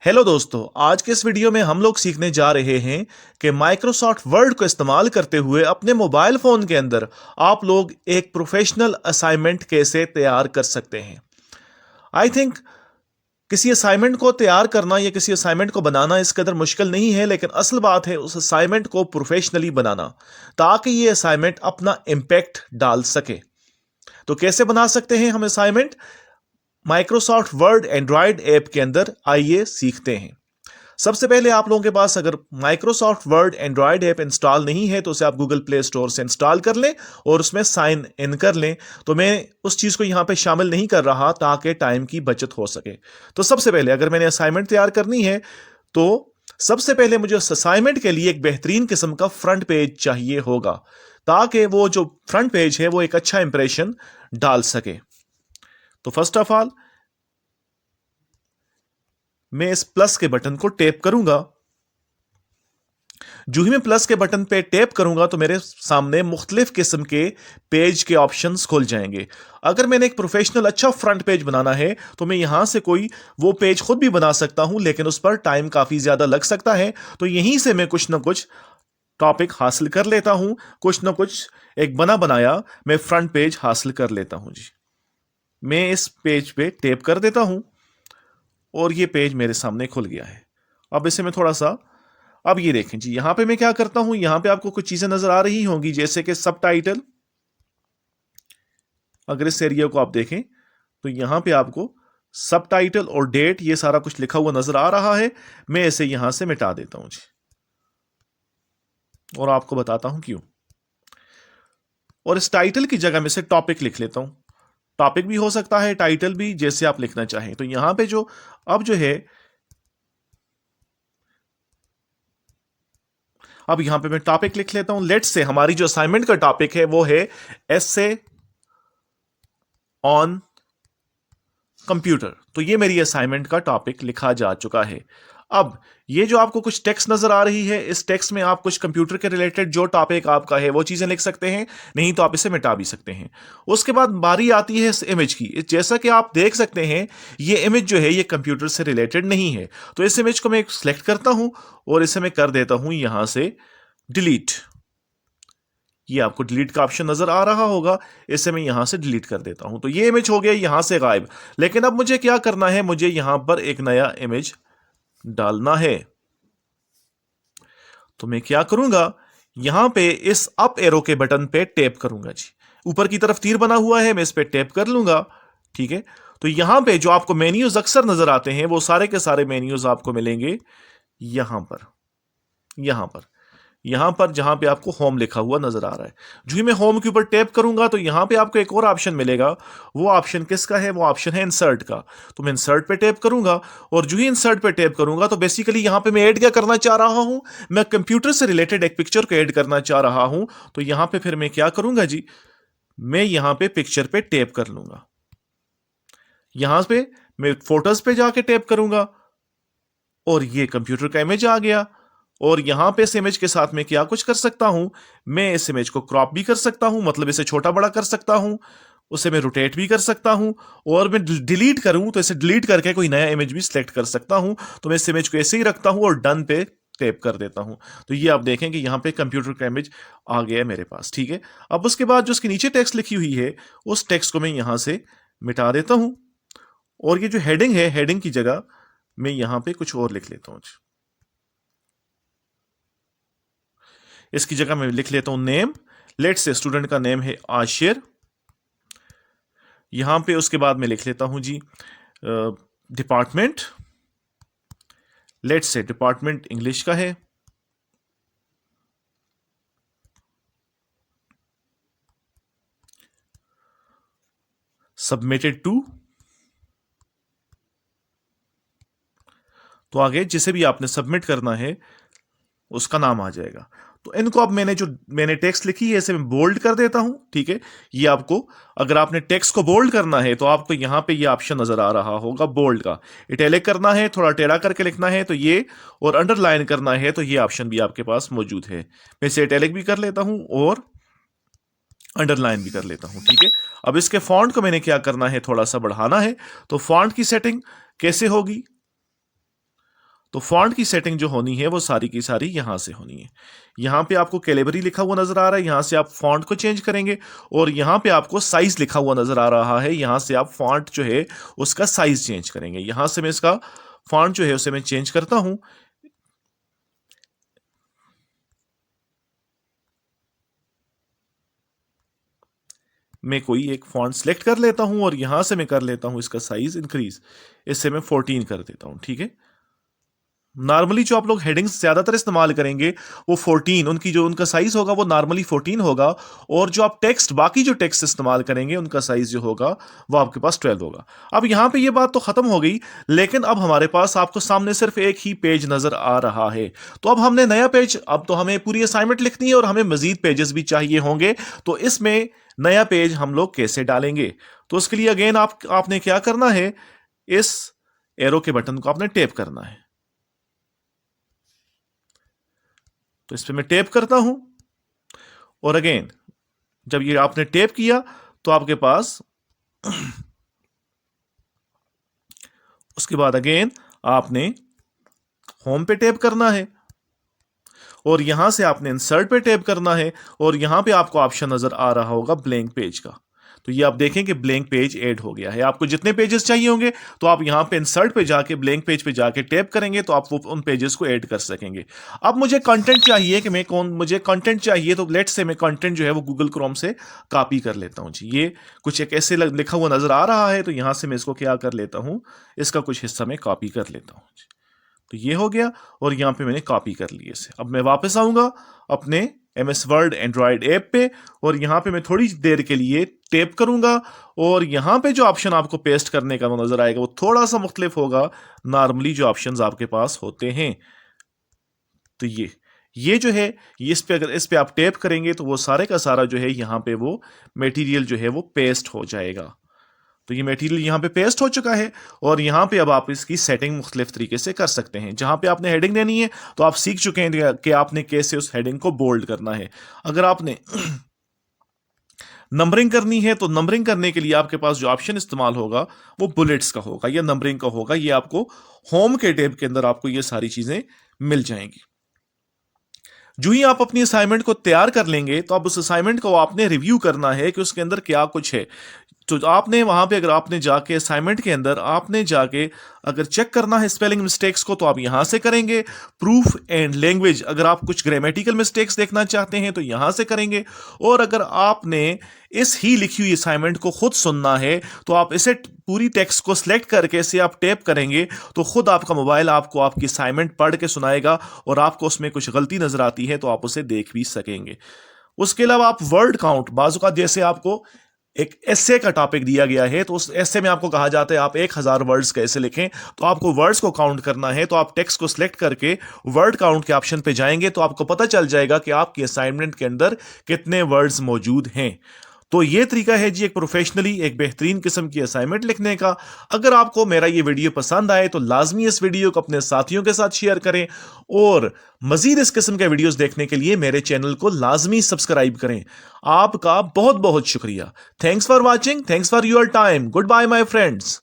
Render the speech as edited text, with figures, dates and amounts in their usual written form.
Hello दोस्तों, आज के इस वीडियो में हम लोग सीखने जा रहे हैं कि माइक्रोसॉफ्ट वर्ड को इस्तेमाल करते हुए अपने मोबाइल फोन के अंदर आप लोग एक प्रोफेशनल असाइनमेंट कैसे तैयार कर सकते हैं। आई थिंक किसी असाइनमेंट को तैयार करना या किसी असाइनमेंट को बनाना इस कदर मुश्किल नहीं है, लेकिन असल बात है उस असाइनमेंट को प्रोफेशनली बनाना ताकि ये असाइनमेंट अपना इम्पैक्ट डाल सके। तो कैसे बना सकते हैं हम assignment Microsoft word Android app के अंदर, आइए सीखते हैं। सबसे पहले आप लोगों के पास अगर Microsoft word Android app install नहीं है तो उसे आप गूगल प्ले स्टोर से इंस्टॉल कर लें और उसमें साइन इन कर लें। तो मैं उस चीज़ को यहाँ पे शामिल नहीं कर रहा ताकि टाइम की बचत हो सके। तो सबसे पहले अगर मैंने असाइनमेंट तैयार करनी है तो सबसे पहले मुझे उस असाइनमेंट के लिए एक बेहतरीन किस्म का फ्रंट पेज चाहिए होगा ताकि वो जो फ्रंट पेज है वो एक अच्छा इंप्रेशन डाल सके। तो फर्स्ट ऑफ ऑल मैं इस प्लस के बटन को टैप करूंगा। जो ही मैं प्लस के बटन पे टैप करूंगा तो मेरे सामने मुख्तलिफ किस्म के पेज के ऑप्शंस खुल जाएंगे। अगर मैंने एक प्रोफेशनल अच्छा फ्रंट पेज बनाना है तो मैं यहां से कोई वो पेज खुद भी बना सकता हूं, लेकिन उस पर टाइम काफी ज्यादा लग सकता है। तो यहीं से मैं कुछ ना कुछ टॉपिक हासिल कर लेता हूं, कुछ ना कुछ एक बना बनाया मैं फ्रंट पेज हासिल कर लेता हूं जी। मैं इस पेज पे टैप कर देता हूं और ये पेज मेरे सामने खुल गया है। अब इसे मैं थोड़ा सा, अब ये देखें जी, यहां पे मैं क्या करता हूं, यहां पे आपको कुछ चीजें नजर आ रही होंगी जैसे कि सब टाइटल। अगर इस एरिया को आप देखें तो यहां पे आपको सब टाइटल और डेट ये सारा कुछ लिखा हुआ नजर आ रहा है। मैं इसे यहां से मिटा देता हूं जी और आपको बताता हूं क्यों। और इस टाइटल की जगह में से टॉपिक लिख लेता हूं। टॉपिक भी हो सकता है, टाइटल भी, जैसे आप लिखना चाहें। तो यहां पे जो अब जो है, अब यहां पे मैं टॉपिक लिख लेता हूं। लेट्स से हमारी जो असाइनमेंट का टॉपिक है वो है एसे ऑन कंप्यूटर। तो ये मेरी असाइनमेंट का टॉपिक लिखा जा चुका है। अब ये जो आपको कुछ टेक्स्ट नजर आ रही है, इस टेक्स्ट में आप कुछ कंप्यूटर के रिलेटेड जो टॉपिक आपका है वो चीजें लिख सकते हैं, नहीं तो आप इसे मिटा भी सकते हैं। उसके बाद बारी आती है इस इमेज की। जैसा कि आप देख सकते हैं ये इमेज जो है ये कंप्यूटर से रिलेटेड नहीं है। तो इस इमेज को मैं सिलेक्ट करता हूं और इसे मैं कर देता हूं यहां से डिलीट। ये आपको डिलीट का ऑप्शन नजर आ रहा होगा, इसे मैं यहां से डिलीट कर देता हूं। तो ये इमेज हो गया यहां से गायब। लेकिन अब मुझे क्या करना है, मुझे यहां पर एक नया इमेज डालना है। तो मैं क्या करूंगा, यहां पे इस अप एरो के बटन पे टैप करूंगा जी। ऊपर की तरफ तीर बना हुआ है, मैं इस पे टैप कर लूंगा। ठीक है। तो यहां पे जो आपको मेन्यूज अक्सर नजर आते हैं वो सारे के सारे मेन्यूज आपको मिलेंगे यहां पर, यहां पर, यहां पर जहां पे आपको होम लिखा हुआ नजर आ रहा है। जो ही मैं होम के ऊपर टैप करूंगा तो यहां पे आपको एक और ऑप्शन मिलेगा। वो ऑप्शन किसका है, वो ऑप्शन है इंसर्ट का। तो मैं इंसर्ट पे टैप करूंगा और जो ही इंसर्ट पे टैप करूंगा तो बेसिकली यहां पे मैं ऐड क्या करना चाह रहा हूं, मैं कंप्यूटर से रिलेटेड एक पिक्चर को ऐड करना चाह रहा हूं। तो यहां पे फिर मैं क्या करूंगा जी, मैं यहां पे पिक्चर पे टैप कर लूंगा। यहां पे मैं फोटोज पे जाके टैप करूंगा और ये कंप्यूटर का इमेज आ गया। और यहां पे इस इमेज के साथ मैं क्या कुछ कर सकता हूं, मैं इस इमेज को क्रॉप भी कर सकता हूं, मतलब इसे छोटा बड़ा कर सकता हूं, उसे मैं रोटेट भी कर सकता हूं। और मैं डिलीट करूं तो इसे डिलीट करके कोई नया इमेज भी सिलेक्ट कर सकता हूं। तो मैं इस इमेज को ऐसे ही रखता हूं और डन पे टैप कर देता हूं। तो ये आप देखें कि यहां पे कंप्यूटर का इमेज आ गया है मेरे पास। ठीक है। अब उसके बाद जो उसके नीचे टेक्स्ट लिखी हुई है उस टेक्स्ट को मैं यहां से मिटा देता हूं और ये जो हेडिंग है, हेडिंग की जगह मैं यहां पे कुछ और लिख लेता हूं। इसकी जगह मैं लिख लेता हूं नेम। लेट से स्टूडेंट का नेम है आशिर। यहां पे उसके बाद मैं लिख लेता हूं जी डिपार्टमेंट। लेट से डिपार्टमेंट इंग्लिश का है। सबमिटेड टू, तो आगे जिसे भी आपने सबमिट करना है उसका नाम आ जाएगा। तो इनको अब मैंने टेक्स्ट लिखी है इसे मैं बोल्ड कर देता हूं। ठीक है। ये आपको, अगर आपने टेक्स्ट को बोल्ड करना है तो आपको यहां पे ये ऑप्शन नजर आ रहा होगा बोल्ड का। इटैलिक करना है, थोड़ा टेढ़ा करके लिखना है तो ये, और अंडरलाइन करना है तो ये ऑप्शन भी आपके पास मौजूद है। मैं इसे इटैलिक भी कर लेता हूं और अंडरलाइन भी कर लेता हूं। ठीक है। अब इसके फॉन्ट को मैंने क्या करना है, थोड़ा सा बढ़ाना है। तो फॉन्ट की सेटिंग कैसे होगी, तो फॉन्ट की सेटिंग जो होनी है वो सारी की सारी यहां से होनी है। यहां पे आपको कैलिबरी लिखा हुआ नजर आ रहा है, यहां से आप फॉन्ट को चेंज करेंगे। और यहां पे आपको साइज लिखा हुआ नजर आ रहा है, यहां से आप फॉन्ट जो है उसका साइज चेंज करेंगे। यहां से मैं इसका फॉन्ट जो है उसे मैं चेंज करता हूं। मैं कोई एक फॉन्ट सेलेक्ट कर लेता हूं और यहां से मैं कर लेता हूं इसका साइज इंक्रीज, इससे मैं 14 कर देता हूं। ठीक है, नॉर्मली जो आप लोग हेडिंग्स ज्यादातर इस्तेमाल करेंगे वो 14, उनकी जो उनका साइज होगा वो नॉर्मली 14 होगा। और जो आप टेक्स्ट, बाकी जो टेक्स्ट इस्तेमाल करेंगे उनका साइज जो होगा वो आपके पास 12 होगा। अब यहां पे ये बात तो खत्म हो गई, लेकिन अब हमारे पास आपको सामने सिर्फ एक ही पेज नजर आ रहा है। तो अब हमने नया पेज, अब तो हमें पूरी असाइनमेंट लिखनी है और हमें मजीद पेजेस भी चाहिए होंगे। तो इसमें नया पेज हम लोग कैसे डालेंगे? तो उसके लिए अगेन आपने क्या करना है, इस एरो के बटन को आपने टैप करना है। तो इस पर मैं टैप करता हूं और अगेन जब ये आपने टैप किया तो आपके पास उसके बाद अगेन आपने होम पे टैप करना है और यहां से आपने इंसर्ट पे टैप करना है और यहां पे आपको ऑप्शन नजर आ रहा होगा ब्लैंक पेज का। तो ये आप देखें कि ब्लैंक पेज ऐड हो गया है। आपको जितने पेजेस चाहिए होंगे तो आप यहां पे इंसर्ट पे जाके ब्लैंक पेज पे जाके टैप करेंगे तो आप वो उन पेजेस को ऐड कर सकेंगे। अब मुझे कंटेंट चाहिए कि मुझे कंटेंट चाहिए, तो लेट्स से मैं कंटेंट जो है वो गूगल क्रोम से कॉपी कर लेता हूं जी। ये कुछ एक ऐसे लिखा हुआ नजर आ रहा है, तो यहां से मैं इसको क्या कर लेता हूं, इसका कुछ हिस्सा मैं कॉपी कर लेता हूं। तो ये हो गया और यहां पे मैंने कॉपी कर लिया इसे। अब मैं वापस आऊंगा अपने MS वर्ड एंड्रॉयड ऐप पे और यहां पे मैं थोड़ी देर के लिए टैप करूंगा और यहां पे जो ऑप्शन आपको पेस्ट करने का नजर आएगा वो थोड़ा सा मुख्तलिफ होगा नॉर्मली जो ऑप्शंस आपके पास होते हैं। तो ये जो है, ये अगर इस पे आप टैप करेंगे तो वो सारे का सारा जो है यहां पे वो मटेरियल जो है वो पेस्ट हो जाएगा। तो ये मटेरियल यहाँ पे पेस्ट हो चुका है और यहाँ पे अब आप इसकी सेटिंग मुख्तलिफ तरीके से कर सकते हैं। जहाँ पे आपने हेडिंग देनी है तो आप सीख चुके हैं कि आपने कैसे उस हेडिंग को बोल्ड करना है। अगर आपने नंबरिंग करनी है तो नंबरिंग करने के लिए आपके पास जो ऑप्शन इस्तेमाल होगा वो बुलेट्स का होगा या नंबरिंग का होगा। ये आपको होम के टैब के अंदर आपको ये सारी चीजें मिल जाएंगी। जो ही आप अपनी असाइनमेंट को तैयार कर लेंगे तो अब उस असाइनमेंट को आपने रिव्यू करना है कि उसके अंदर क्या कुछ है। तो आपने वहां पे अगर आपने जाके असाइनमेंट के अंदर आपने जाके अगर चेक करना है स्पेलिंग मिस्टेक्स को तो आप यहां से करेंगे। प्रूफ एंड लैंग्वेज, अगर आप कुछ ग्रामेटिकल मिस्टेक्स देखना चाहते हैं तो यहां से करेंगे। और अगर आपने इस ही लिखी हुई असाइनमेंट को खुद सुनना है तो आप इसे पूरी टेक्स्ट को सिलेक्ट करके इसे आप टैप करेंगे तो खुद आपका मोबाइल आपको आपकी असाइनमेंट पढ़ के सुनाएगा और आपको उसमें कुछ गलती नजर आती है तो आप उसे देख भी सकेंगे। उसके अलावा आप वर्ड काउंट, बाजू का जैसे आपको एक एस्से का टॉपिक दिया गया है तो उस एस्से में आपको कहा जाता है आप 1000 वर्ड्स कैसे लिखें, तो आपको वर्ड्स को काउंट करना है। तो आप टेक्स्ट को सिलेक्ट करके वर्ड काउंट के ऑप्शन पे जाएंगे तो आपको पता चल जाएगा कि आपकी असाइनमेंट के अंदर कितने वर्ड्स मौजूद हैं। तो ये तरीका है जी एक प्रोफेशनली एक बेहतरीन किस्म की असाइनमेंट लिखने का। अगर आपको मेरा ये वीडियो पसंद आए तो लाजमी इस वीडियो को अपने साथियों के साथ शेयर करें और मजीद इस किस्म के वीडियोस देखने के लिए मेरे चैनल को लाजमी सब्सक्राइब करें। आपका बहुत बहुत शुक्रिया। Thanks for watching, thanks for your time. Goodbye my friends.